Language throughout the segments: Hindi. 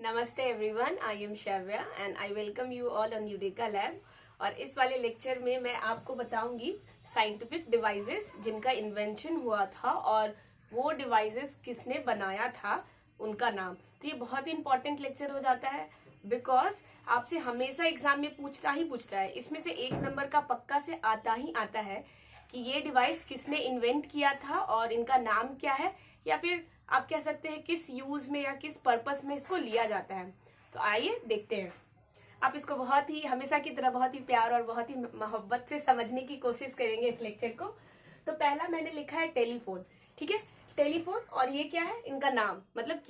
नमस्ते everyone, I am Shravya and I welcome you all on eureka lab. और इस वाले लेक्चर में मैं आपको बताऊंगी साइंटिफिक डिवाइसेस जिनका इन्वेंशन हुआ था और वो डिवाइसेस किसने बनाया था, उनका नाम। तो ये बहुत ही इंपॉर्टेंट लेक्चर हो जाता है बिकॉज आपसे हमेशा एग्जाम में पूछता है। इसमें से 1 नंबर का पक्का से आता ही आता है कि ये डिवाइस किसने इन्वेंट किया था और इनका नाम क्या है, या फिर आप कह सकते हैं किस यूज में या किस पर्पस में इसको लिया जाता है। तो आइए देखते हैं। आप इसको बहुत ही हमेशा की तरह बहुत ही प्यार और बहुत ही मोहब्बत से समझने की कोशिश करेंगे इस लेक्चर को। तो पहला मैंने लिखा है टेलीफोन, ठीक है। टेलीफोन, और ये क्या है, इनका नाम, मतलब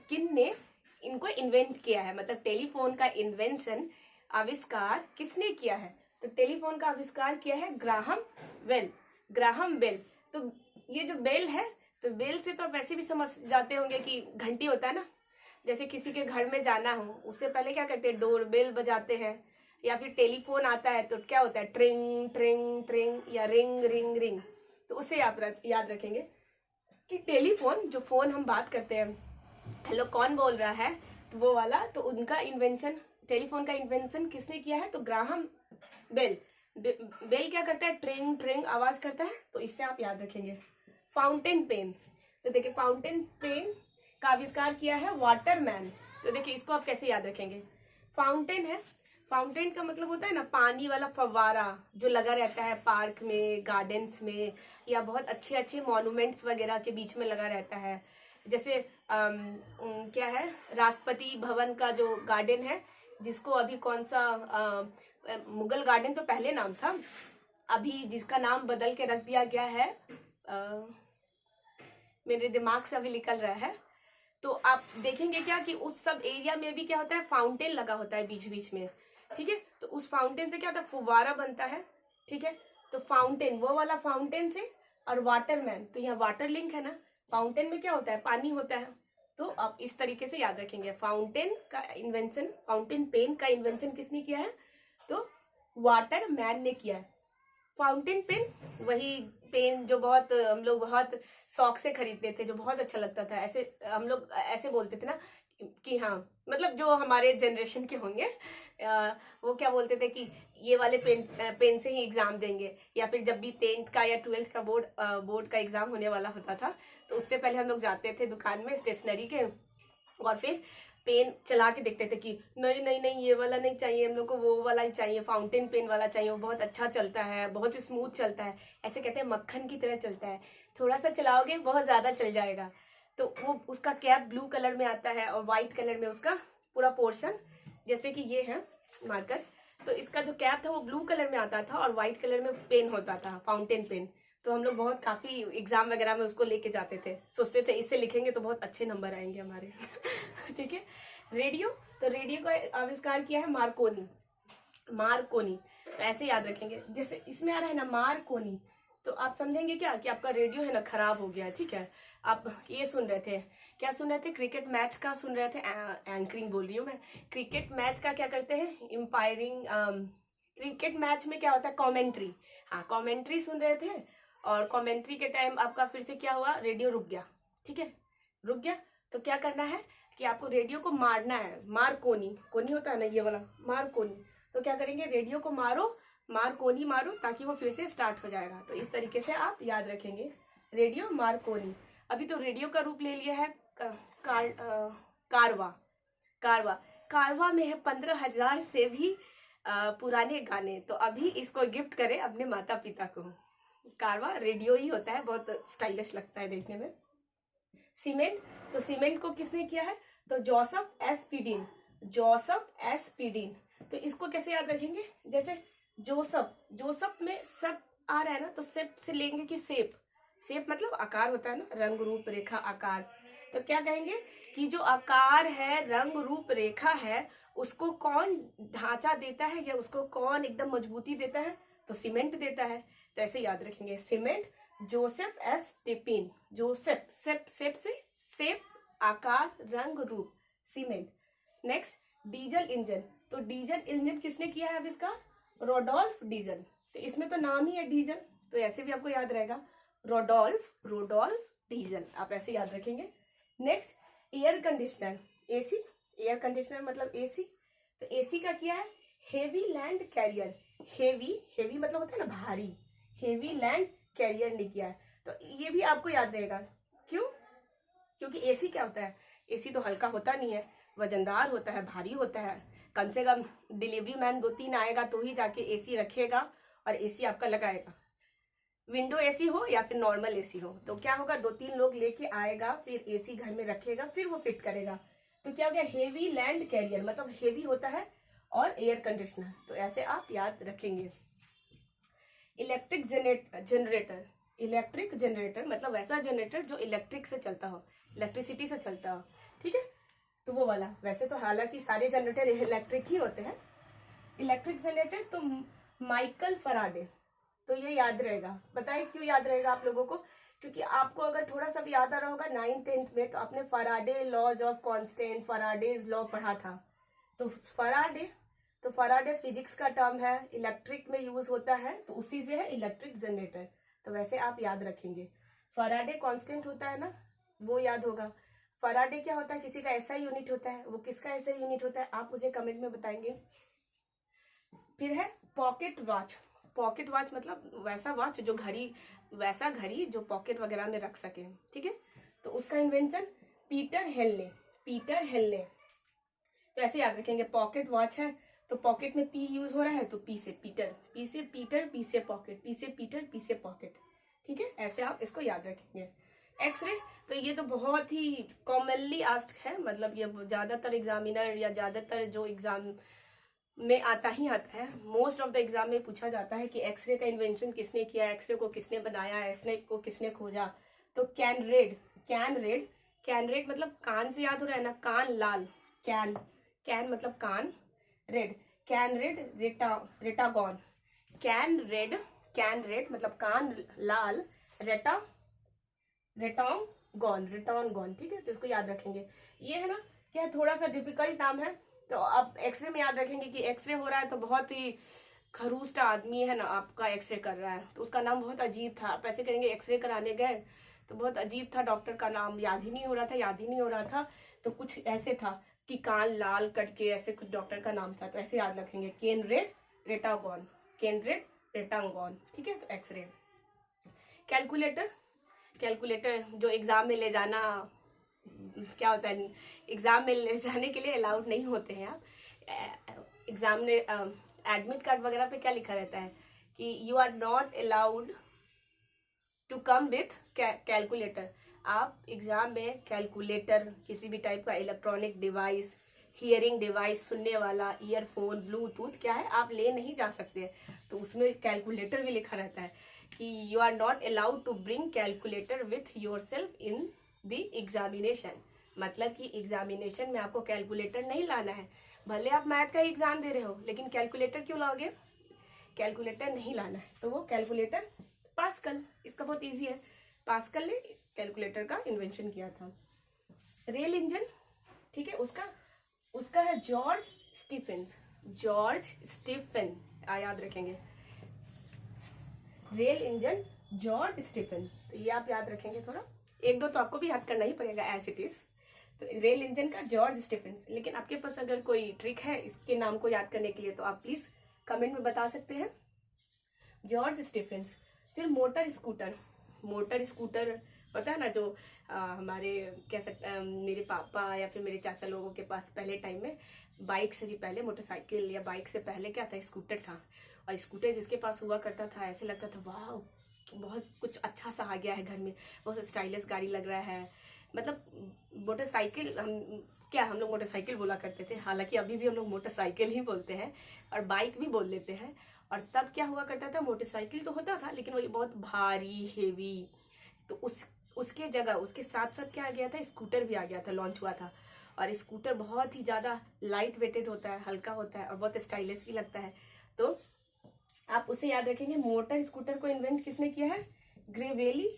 किन ने इनको इन्वेंट किया है, मतलब टेलीफोन का इन्वेंशन, आविष्कार किसने किया है। तो टेलीफोन का आविष्कार किया है ग्राहम बेल। तो ये जो बेल है, तो बेल से तो आप वैसे भी समझ जाते होंगे कि घंटी होता है ना। जैसे किसी के घर में जाना हो, उससे पहले क्या करते हैं, डोर बेल बजाते हैं। या फिर टेलीफोन आता है तो क्या होता है, ट्रिंग ट्रिंग ट्रिंग या रिंग रिंग रिंग। तो उससे आप याद रखेंगे कि टेलीफोन, जो फोन हम बात करते हैं, हेलो कौन बोल रहा है, तो वो वाला, तो उनका इन्वेंशन, टेलीफोन का इन्वेंशन किसने किया है, तो ग्राहम बेल। बेल क्या करता है, ट्रिंग ट्रिंग आवाज करता है, तो इससे आप याद रखेंगे। फाउंटेन पेन, तो देखिए फाउंटेन पेन का आविष्कार किया है वाटरमैन। तो देखिए इसको आप कैसे याद रखेंगे, फाउंटेन है, फाउंटेन का मतलब होता है ना पानी वाला फव्वारा जो लगा रहता है पार्क में, गार्डन्स में, या बहुत अच्छे अच्छे मॉन्यूमेंट्स वगैरह के बीच में लगा रहता है। जैसे क्या है, राष्ट्रपति भवन का जो गार्डन है, जिसको अभी कौन सा मुगल गार्डन तो पहले नाम था, अभी जिसका नाम बदल के रख दिया गया है, मेरे दिमाग से अभी निकल रहा है। तो आप देखेंगे क्या कि उस सब एरिया में भी क्या होता है, फाउंटेन लगा होता है बीच बीच में, ठीक है। तो उस फाउंटेन से क्या होता है, फुवारा बनता है, ठीक है। तो फाउंटेन, वो वाला फाउंटेन से, और वाटरमैन, तो यहाँ वाटर लिंक है ना, फाउंटेन में क्या होता है, पानी होता है। तो आप इस तरीके से याद रखेंगे, फाउंटेन का इन्वेंशन, फाउंटेन पेन का इन्वेंशन किसने किया है, तो वाटरमैन ने किया है। फाउंटेन पेन, वही पेन जो बहुत हम लोग बहुत शौक से खरीदते थे, जो बहुत अच्छा लगता था। ऐसे हम लोग ऐसे बोलते थे ना कि हाँ, मतलब जो हमारे जनरेशन के होंगे वो क्या बोलते थे कि ये वाले पेन से ही एग्जाम देंगे, या फिर जब भी 10th का या 12th का बोर्ड का एग्जाम होने वाला होता था, तो उससे पहले हम लोग जाते थे दुकान में स्टेशनरी के, और फिर पेन चला के देखते थे कि नहीं नहीं नहीं, ये वाला नहीं चाहिए हम लोग को, वो वाला ही चाहिए, फाउंटेन पेन वाला चाहिए, वो बहुत अच्छा चलता है, बहुत स्मूथ चलता है, ऐसे कहते हैं मक्खन की तरह चलता है, थोड़ा सा चलाओगे बहुत ज्यादा चल जाएगा। तो वो उसका कैप ब्लू कलर में आता है और व्हाइट कलर में उसका पूरा पोर्शन, जैसे कि ये है मार्कर, तो इसका जो कैप था वो ब्लू कलर में आता था और व्हाइट कलर में पेन होता था, फाउंटेन पेन। तो हम लोग बहुत काफी एग्जाम वगैरह में उसको लेके जाते थे, सोचते थे इससे लिखेंगे तो बहुत अच्छे नंबर आएंगे हमारे ठीक है। रेडियो, तो रेडियो का आविष्कार किया है मार्कोनी। तो ऐसे याद रखेंगे, जैसे इसमें आ रहा है ना मार्कोनी, तो आप समझेंगे क्या कि आपका रेडियो है ना खराब हो गया, ठीक है। आप ये सुन रहे थे, क्या सुन रहे थे, क्रिकेट मैच का सुन रहे थे, एंकरिंग बोल रही हूँ मैं, क्रिकेट मैच का क्या करते हैं, एम्पायरिंग, क्रिकेट मैच में क्या होता है, कमेंट्री, हाँ कमेंट्री सुन रहे थे, और कमेंट्री के टाइम आपका फिर से क्या हुआ, रेडियो रुक गया, ठीक है, रुक गया। तो क्या करना है कि आपको रेडियो को मारना है, मारकोनी, कोनी होता है ना ये वाला, मारकोनी। तो क्या करेंगे, रेडियो को मारकोनी मारो, ताकि वो फिर से स्टार्ट हो जाएगा। तो इस तरीके से आप याद रखेंगे, रेडियो मारकोनी। अभी तो रेडियो का रूप ले लिया है कारवा में है 15,000 से भी पुराने गाने। तो अभी इसको गिफ्ट करें अपने माता पिता को। कारवा रेडियो ही होता है, बहुत स्टाइलिश लगता है देखने में। सीमेंट, तो सीमेंट को किसने किया है, तो जोसेफ एस पीडिन। तो इसको कैसे याद रखेंगे, जैसे जोसेफ में सब आ रहा है ना, तो सेप से लेंगे कि सेप मतलब आकार होता है ना, रंग रूप रेखा आकार। तो क्या कहेंगे कि जो आकार है, रंग रूप रेखा है, उसको कौन ढांचा देता है, या उसको कौन एकदम मजबूती देता है, तो सीमेंट देता है। तो ऐसे याद रखेंगे, cement, Joseph Aspdin, Joseph shape से सेप आकार रंग रूप, सीमेंट। नेक्स्ट डीजल इंजन, तो डीजल इंजन किसने किया है आविष्कार, रोडोल्फ डीजल। तो इसमें तो नाम ही है डीजल, तो ऐसे भी आपको याद रहेगा, रोडोल्फ डीजल, आप ऐसे याद रखेंगे। Next air conditioner, AC, air conditioner मतलब एसी। तो एसी का क्या है, हेवी लैंड कैरियर। हेवी मतलब होता है ना भारी, हेवी लैंड कैरियर ने किया है। तो ये भी आपको याद रहेगा। क्यों? क्योंकि एसी क्या होता है, एसी तो हल्का होता नहीं है, वजनदार होता है, भारी होता है। कम से कम डिलीवरी मैन 2-3 आएगा तो ही जाके एसी रखेगा और एसी आपका लगाएगा। विंडो एसी हो या फिर नॉर्मल एसी हो, तो क्या होगा, 2-3 लोग लेके आएगा, फिर एसी घर में रखेगा, फिर वो फिट करेगा। तो क्या हो गया, हेवी लैंड कैरियर मतलब हेवी होता है और एयर कंडीशनर। तो ऐसे आप याद रखेंगे। इलेक्ट्रिक जनरेटर, इलेक्ट्रिक जनरेटर मतलब वैसा जनरेटर जो इलेक्ट्रिक से चलता हो, इलेक्ट्रिसिटी से चलता हो, ठीक है। तो वो वाला, वैसे तो हालांकि सारे जनरेटर इलेक्ट्रिक ही होते हैं। इलेक्ट्रिक जनरेटर तो माइकल फराडे। तो ये याद रहेगा। बताइए क्यों याद रहेगा आप लोगों को? क्योंकि आपको अगर थोड़ा सा भी याद आ रहा होगा 9th-10th में, तो आपने Faraday laws of constant, Faraday's law पढ़ा था। तो फराडे फिजिक्स का टर्म है, इलेक्ट्रिक में यूज होता है, तो उसी से है इलेक्ट्रिक जनरेटर। तो वैसे आप याद रखेंगे। फराडे कांस्टेंट होता है ना, वो याद होगा। फराडे क्या होता है, किसी का ऐसा यूनिट होता है, वो किसका ऐसा यूनिट होता है आप मुझे कमेंट में बताएंगे। फिर है पॉकेट वॉच। पॉकेट वॉच मतलब वैसा वॉच जो घड़ी, वैसा घड़ी जो पॉकेट वगैरह में रख सके, ठीक है। तो उसका invention Peter Henley, Peter Henley. तो ऐसे याद रखेंगे, पॉकेट वॉच है तो पॉकेट में पी यूज हो रहा है, तो पी से पीटर, पी से पीटर, पी से पॉकेट, पी से पीटर, पी से पॉकेट, ठीक है। ऐसे आप इसको याद रखेंगे। एक्सरे, तो ये तो बहुत ही कॉमनली आस्क्ड है, मतलब ये ज्यादातर एग्जामिनर या ज्यादातर जो एग्जाम में आता ही आता है, मोस्ट ऑफ द एग्जाम में पूछा जाता है कि एक्सरे का इन्वेंशन किसने किया, एक्सरे को किसने बनाया, एक्सरे को किसने खोजा। तो कैनरेड, कैनरेड, कैनरेड मतलब कान से याद हो रहा है ना, कान लाल, कैन, कैन मतलब कान, रेड, कैनरेड रेटागॉन, कैनरेड, कैनरेड मतलब कान लाल, रेटागॉन, रेटागॉन, ठीक है। तो इसको याद रखेंगे। ये है ना क्या, थोड़ा सा डिफिकल्ट नाम है। तो आप एक्सरे में याद रखेंगे कि एक्सरे हो रहा है तो बहुत ही खरूस्टा आदमी है ना आपका एक्सरे कर रहा है, तो उसका नाम बहुत अजीब था। आप ऐसे करेंगे एक्सरे कराने गए तो बहुत अजीब था, डॉक्टर का नाम याद ही नहीं हो रहा था, याद ही नहीं हो रहा था। तो कुछ ऐसे था कि कान लाल कट के, ऐसे कुछ डॉक्टर का नाम था। तो ऐसे याद रखेंगे, केनरेड रेटागॉन, केनरेड रेटागॉन, ठीक है। तो एक्सरे। कैलकुलेटर, कैलकुलेटर जो एग्जाम में ले जाना, क्या होता है, एग्जाम में ले जाने के लिए अलाउड नहीं होते हैं आप। एग्जाम में एडमिट कार्ड वगैरह पे क्या लिखा रहता है कि you are not allowed to come with calculator. आप एग्जाम में कैलकुलेटर, किसी भी टाइप का इलेक्ट्रॉनिक डिवाइस, हियरिंग डिवाइस, सुनने वाला, ईयरफोन, ब्लूटूथ, क्या है, आप ले नहीं जा सकते। तो उसमें कैलकुलेटर भी लिखा रहता है कि you are not allowed to bring calculator with yourself in the examination. मतलब कि एग्जामिनेशन में आपको कैलकुलेटर नहीं लाना है। भले आप मैथ का एग्जाम दे रहे हो, लेकिन कैलकुलेटर क्यों लाओगे, कैलकुलेटर नहीं लाना है। तो वो कैलकुलेटर, पास्कल, इसका बहुत इजी है, पास्कल ने कैलकुलेटर का इन्वेंशन किया था। रेल इंजन, ठीक है, उसका है जॉर्ज स्टीफन, जॉर्ज स्टीफन, याद रखेंगे, रेल इंजन जॉर्ज स्टीफन। तो ये आप याद रखेंगे। थोड़ा एक दो तो आपको भी याद करना ही पड़ेगा एज इट इज। तो रेल इंजन का जॉर्ज स्टीफन। लेकिन आपके पास अगर कोई ट्रिक है इसके नाम को याद करने के लिए तो आप प्लीज कमेंट में बता सकते हैं। George Stephen. फिर मोटर स्कूटर, मोटर स्कूटर पता है ना, जो हमारे कह सकते मेरे पापा या फिर मेरे चाचा लोगों के पास पहले टाइम में बाइक से भी पहले, मोटरसाइकिल या बाइक से पहले क्या था, स्कूटर था। और स्कूटर जिसके पास हुआ करता था ऐसे लगता था वाह बहुत कुछ अच्छा सा आ गया है घर में, बहुत स्टाइलिश गाड़ी लग रहा है। मतलब मोटरसाइकिल, हम लोग मोटरसाइकिल बोला करते थे, हालांकि अभी भी हम लोग मोटरसाइकिल ही बोलते हैं और बाइक भी बोल लेते हैं। और तब क्या हुआ करता था, मोटरसाइकिल तो होता था लेकिन वो बहुत भारी, हेवी। तो उसके जगह उसके साथ साथ क्या आ गया था, स्कूटर भी आ गया था, लॉन्च हुआ था। और स्कूटर बहुत ही ज्यादा लाइट वेटेड होता है, हल्का होता है और बहुत स्टाइलिश भी लगता है। तो आप उसे याद रखेंगे। मोटर स्कूटर को इन्वेंट किसने किया है, ग्रेवेली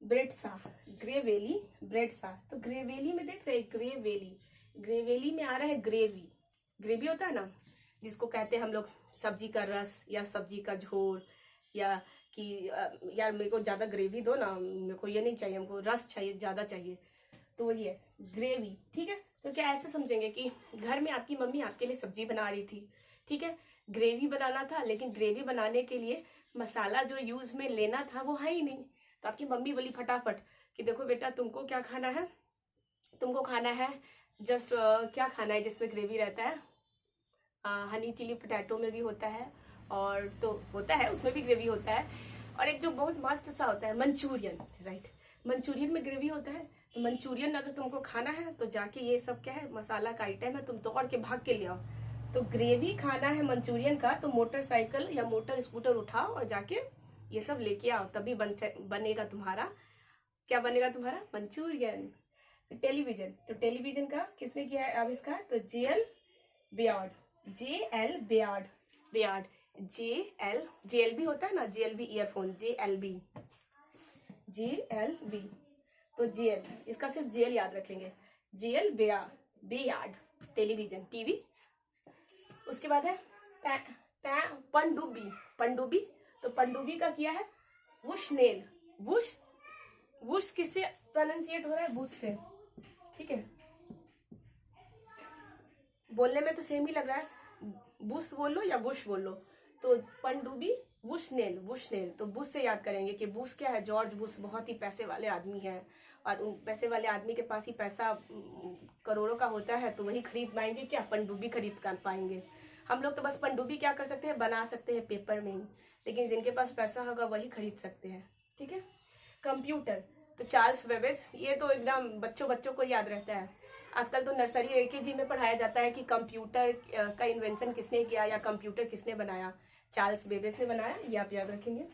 ब्रेटसा, ग्रेवेली ब्रेटसा। तो ग्रेवेली में देख रहे हैं, ग्रेवेली, ग्रेवेली में आ रहा है ग्रेवी, ग्रेवी होता है ना जिसको कहते हैं हम लोग सब्जी का रस या सब्जी का झोल, या कि यार मेरे को ज्यादा ग्रेवी दो ना, मेरे को ये नहीं चाहिए, हमको रस चाहिए, ज्यादा चाहिए, तो ये ग्रेवी, ठीक है। तो क्या ऐसे समझेंगे कि घर में आपकी मम्मी आपके लिए सब्जी बना रही थी, ठीक है, ग्रेवी बनाना था, लेकिन ग्रेवी बनाने के लिए मसाला जो यूज में लेना था वो है ही नहीं। तो आपकी मम्मी बोली फटाफट कि देखो बेटा, तुमको क्या खाना है, तुमको खाना है जस्ट क्या खाना है जिसमें ग्रेवी रहता है, हनी चिली पोटैटो में भी होता है, और तो होता है उसमें भी ग्रेवी होता है, और एक जो बहुत मस्त सा होता है मंचूरियन, राइट, मंचूरियन में ग्रेवी होता है। तो मंचूरियन अगर तुमको खाना है तो जाके ये सब क्या है, मसाला का आइटम है, तुम दौड़ के भाग के ले आओ। तो ग्रेवी खाना है मंचूरियन का, तो मोटरसाइकिल या मोटर स्कूटर उठाओ और जाके ये सब लेके आओ, तभी बनेगा तुम्हारा, क्या बनेगा तुम्हारा, मंचूरियन। टेलीविजन, तो टेलीविजन का किसने किया है आविष्कार, तो JL Baird, JL Baird, Baird, JLB होता है ना, जेएलबी ईयरफोन, जेएलबी, जेएलबी, तो जेएल, इसका सिर्फ जेएल याद रखेंगे, जेएल बेयर्ड, टेलीविजन, टीवी। उसके बाद है पनडुब्बी, पनडुब्बी, तो पनडुब्बी का किया है वुशनेल, वुश किससे प्रोनाउंसिएट हो रहा है, बुश से, ठीक है, बोलने में तो सेम ही लग रहा है, बुश बोलो या बुश बोलो। तो पनडुब्बी वुशनेल, वुशनेल, तो बुश से याद करेंगे कि बुश क्या है, जॉर्ज बुश बहुत ही पैसे वाले आदमी है, और उन पैसे वाले आदमी के पास ही पैसा करोड़ों का होता है, तो वही खरीद पाएंगे क्या, पनडुब्बी खरीद कर पाएंगे। हम लोग तो बस पनडुब्बी क्या कर सकते हैं, बना सकते हैं पेपर में ही, लेकिन जिनके पास पैसा होगा वही खरीद सकते हैं, ठीक है। कंप्यूटर, तो चार्ल्स बेबेज, ये तो एकदम बच्चों को याद रहता है। आजकल तो नर्सरी एलकेजी में पढ़ाया जाता है कि कंप्यूटर का इन्वेंशन किसने किया या कंप्यूटर किसने बनाया, चार्ल्स बेबेज ने बनाया, ये आप याद रखेंगे।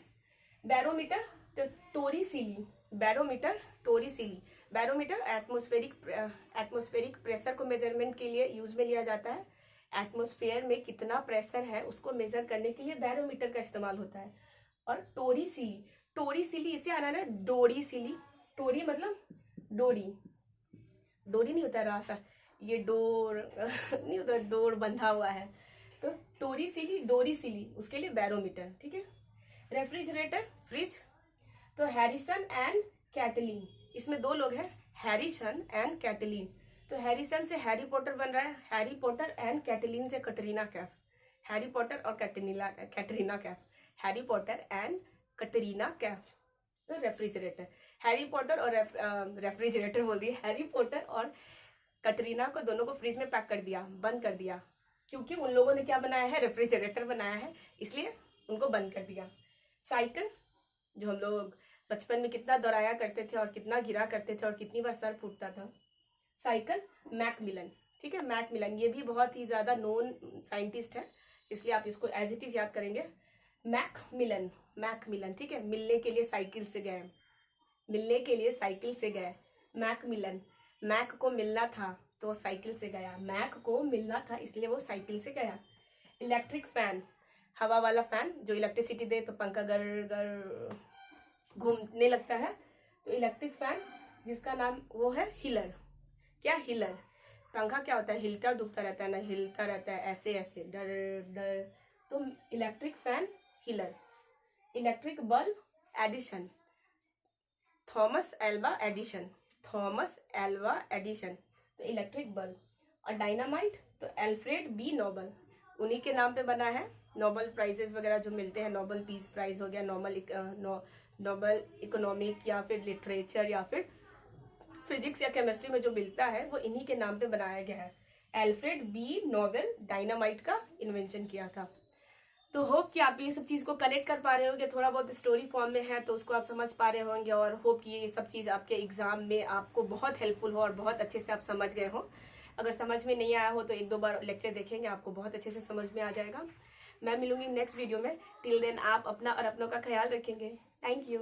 बैरोमीटर, तो टोरिसिली, बैरोमीटर, टोरिसिली, बैरोमीटर एटमॉस्फेरिक प्रेशर को मेजरमेंट के लिए यूज में लिया जाता है। एटमॉस्फेयर में कितना प्रेशर है उसको मेजर करने के लिए बैरोमीटर का इस्तेमाल होता है। और टोरिसिली, टोरिसिली इससे आना है डोरी सिली, टोरी मतलब डोरी, डोरी नहीं होता रासा, ये डोर नहीं होता, डोर बंधा हुआ है, तो टोरी सिली, डोरी सिली, उसके लिए बैरोमीटर, ठीक है। रेफ्रिजरेटर, फ्रिज, तो हैरिसन एंड कैटलीन, इसमें दो लोग हैं, हैरिसन एंड कैटलीन, तो हैरिसन से हैरी पॉटर बन रहा है, हैरी पॉटर एंड कैटलीन से कटरीना कैफ, हैरी पॉटर और Katrina Kaif, Harry Potter and Katrina Kaif. तो रेफ्रिजरेटर, हैरी पॉटर और रेफ्रिजरेटर बोल रही है, हैरी पॉटर और कटरीना को दोनों को फ्रिज में पैक कर दिया, बंद कर दिया, क्योंकि उन लोगों ने क्या बनाया है, रेफ्रिजरेटर बनाया है, इसलिए उनको बंद कर दिया। साइकिल, जो हम लोग बचपन में कितना दौड़ाया करते थे और कितना गिरा करते थे और कितनी बार सर फूटता था, साइकिल मैकमिलन, ठीक है, मैकमिलन, ये भी बहुत ही ज्यादा नोन साइंटिस्ट है, इसलिए आप इसको एज इट इज याद करेंगे, मैकमिलन, मैकमिलन, ठीक है, मिलने के लिए साइकिल से गए, मिलने के लिए साइकिल से गए, मैकमिलन, मैक को मिलना था तो साइकिल से गया, मैक को मिलना था इसलिए वो साइकिल से गया। इलेक्ट्रिक फैन, हवा वाला फैन जो इलेक्ट्रिसिटी दे तो पंखा गर गर घूमने लगता है, तो इलेक्ट्रिक फैन जिसका नाम वो है हीलर, क्या हीलर, पंखा क्या होता है, हिलता डुबता रहता है ना, हिलता रहता है ऐसे ऐसे डर डर, तो electric fan Wheeler. Electric bulb Edison, Thomas Alva Edison, Thomas Alva Edison, तो इलेक्ट्रिक बल्ब। और डायनामाइट, तो एल्फ्रेड बी नोबल, उन्हीं के नाम पे बना है, नोबल प्राइजेस वगैरह जो मिलते हैं, नोबल पीस प्राइज हो गया, नोबल इकोनॉमिक या फिर लिटरेचर या फिर फिजिक्स या केमिस्ट्री में जो मिलता है वो इन्हीं के नाम पे बनाया गया है। एल्फ्रेड बी नोबेल डायनामाइट का इन्वेंशन किया था। तो होप कि आप ये सब चीज को कनेक्ट कर पा रहे होंगे, थोड़ा बहुत स्टोरी फॉर्म में है तो उसको आप समझ पा रहे होंगे, और होप कि ये सब चीज आपके एग्जाम में आपको बहुत हेल्पफुल हो और बहुत अच्छे से आप समझ गए हो। अगर समझ में नहीं आया हो तो एक दो बार लेक्चर देखेंगे, आपको बहुत अच्छे से समझ में आ जाएगा। मैं मिलूंगी नेक्स्ट वीडियो में, टिल देन आप अपना और अपनों का ख्याल रखेंगे। Thank you.